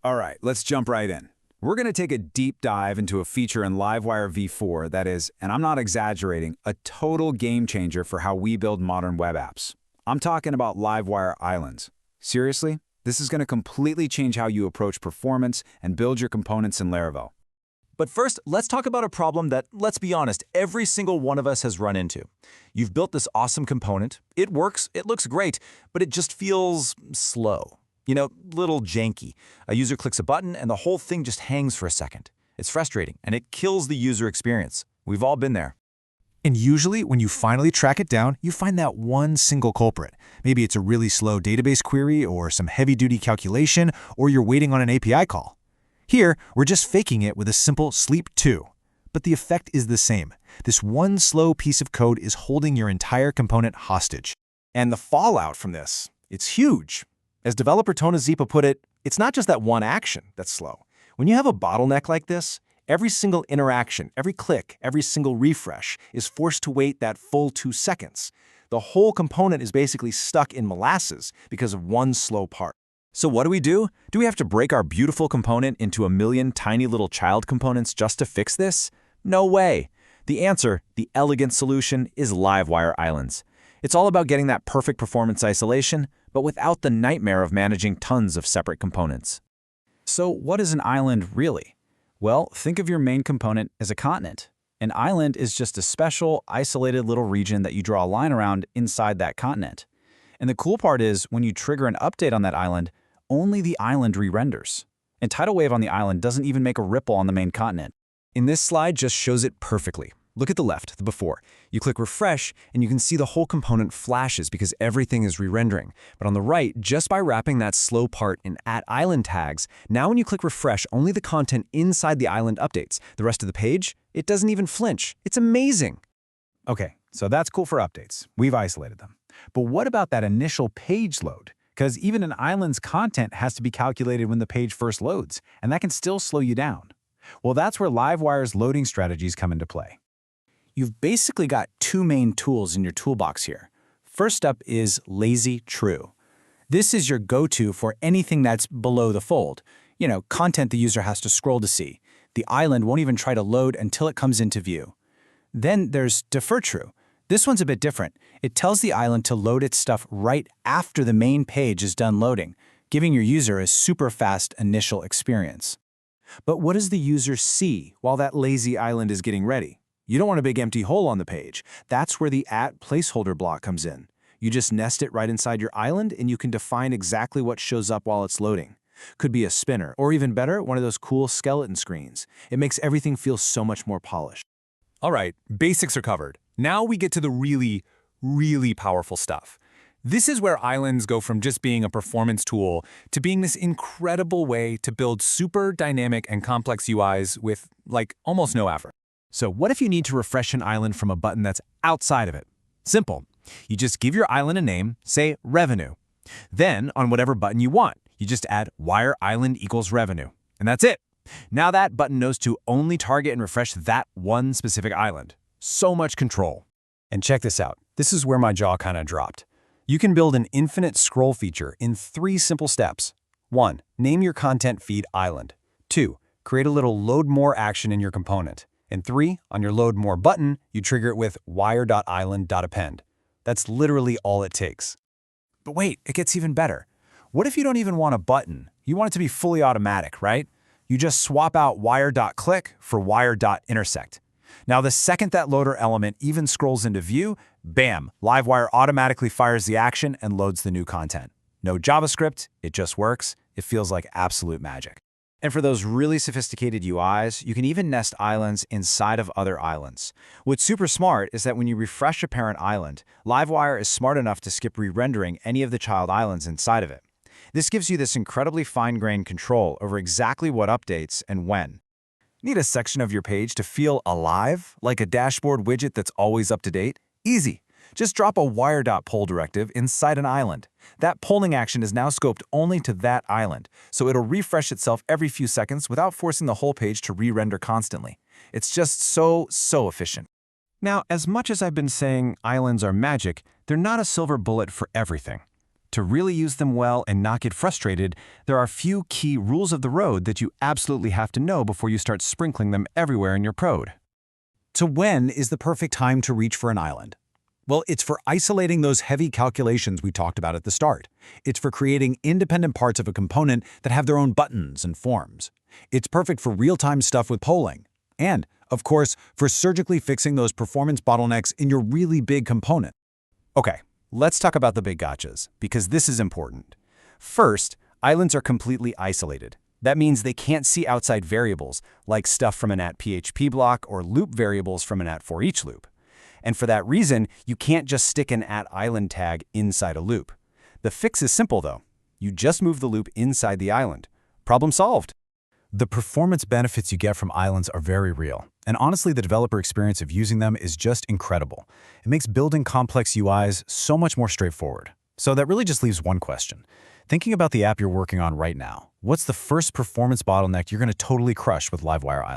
All right, let's jump right in. We're going to take a deep dive into a feature in Livewire v4 that is, and I'm not exaggerating, a total game changer for how we build modern web apps. I'm talking about Livewire Islands. Seriously, this is going to completely change how you approach performance and build your components in Laravel. But first, let's talk about a problem that, let's be honest, every single one of us has run into. You've built this awesome component, it works, it looks great, but it just feels slow. Little janky. A user clicks a button and the whole thing just hangs for a second. It's frustrating, and it kills the user experience. We've all been there. And usually, when you finally track it down, you find that one single culprit. Maybe it's a really slow database query or some heavy-duty calculation, or you're waiting on an API call. Here, we're just faking it with a simple sleep 2. But the effect is the same. This one slow piece of code is holding your entire component hostage. And the fallout from this, it's huge. As developer Tona Zipa put it, it's not just that one action that's slow. When you have a bottleneck like this, every single interaction, every click, every single refresh is forced to wait that full 2 seconds. The whole component is basically stuck in molasses because of one slow part. So what do? Do we have to break our beautiful component into a million tiny little child components just to fix this? No way. The answer, the elegant solution, is Livewire Islands. It's all about getting that perfect performance isolation, but without the nightmare of managing tons of separate components. So what is an island really? Well, think of your main component as a continent. An island is just a special, isolated little region that you draw a line around inside that continent. And the cool part is, when you trigger an update on that island, only the island re-renders. And tidal wave on the island doesn't even make a ripple on the main continent. And this slide just shows it perfectly. Look at the left, the before. You click refresh, and you can see the whole component flashes because everything is re-rendering. But on the right, just by wrapping that slow part in @island tags, now when you click refresh, only the content inside the island updates. The rest of the page, it doesn't even flinch. It's amazing. Okay, so that's cool for updates. We've isolated them. But what about that initial page load? Because even an island's content has to be calculated when the page first loads, and that can still slow you down. Well, that's where Livewire's loading strategies come into play. You've basically got 2 main tools in your toolbox here. First up is lazy true. This is your go-to for anything that's below the fold. Content the user has to scroll to see. The island won't even try to load until it comes into view. Then there's defer true. This one's a bit different. It tells the island to load its stuff right after the main page is done loading, giving your user a super fast initial experience. But what does the user see while that lazy island is getting ready? You don't want a big empty hole on the page. That's where the @placeholder block comes in. You just nest it right inside your island, and you can define exactly what shows up while it's loading. Could be a spinner, or even better, one of those cool skeleton screens. It makes everything feel so much more polished. All right, basics are covered. Now we get to the really, really powerful stuff. This is where islands go from just being a performance tool to being this incredible way to build super dynamic and complex UIs with, almost no effort. So what if you need to refresh an island from a button that's outside of it? Simple. You just give your island a name, say revenue. Then, on whatever button you want, you just add wire island equals revenue. And that's it. Now that button knows to only target and refresh that one specific island. So much control. And check this out. This is where my jaw kind of dropped. You can build an infinite scroll feature in 3 simple steps. 1. Name your content feed island. 2. Create a little load more action in your component. And 3, on your load more button, you trigger it with wire.island.append. That's literally all it takes. But wait, it gets even better. What if you don't even want a button? You want it to be fully automatic, right? You just swap out wire.click for wire.intersect. Now, the second that loader element even scrolls into view, bam, Livewire automatically fires the action and loads the new content. No JavaScript, it just works. It feels like absolute magic. And for those really sophisticated UIs, you can even nest islands inside of other islands. What's super smart is that when you refresh a parent island, Livewire is smart enough to skip re-rendering any of the child islands inside of it. This gives you this incredibly fine-grained control over exactly what updates and when. Need a section of your page to feel alive, like a dashboard widget that's always up to date? Easy. Just drop a wire.poll directive inside an island. That polling action is now scoped only to that island, so it'll refresh itself every few seconds without forcing the whole page to re-render constantly. It's just so efficient. Now, as much as I've been saying islands are magic, they're not a silver bullet for everything. To really use them well and not get frustrated, there are a few key rules of the road that you absolutely have to know before you start sprinkling them everywhere in your prod. So when is the perfect time to reach for an island? Well, it's for isolating those heavy calculations we talked about at the start. It's for creating independent parts of a component that have their own buttons and forms. It's perfect for real-time stuff with polling. And, of course, for surgically fixing those performance bottlenecks in your really big component. Okay, let's talk about the big gotchas, because this is important. First, islands are completely isolated. That means they can't see outside variables, like stuff from an @PHP block or loop variables from an @ForEach loop. And for that reason, you can't just stick an @island tag inside a loop. The fix is simple, though. You just move the loop inside the island. Problem solved. The performance benefits you get from islands are very real. And honestly, the developer experience of using them is just incredible. It makes building complex UIs so much more straightforward. So that really just leaves one question. Thinking about the app you're working on right now, what's the first performance bottleneck you're going to totally crush with Livewire Island?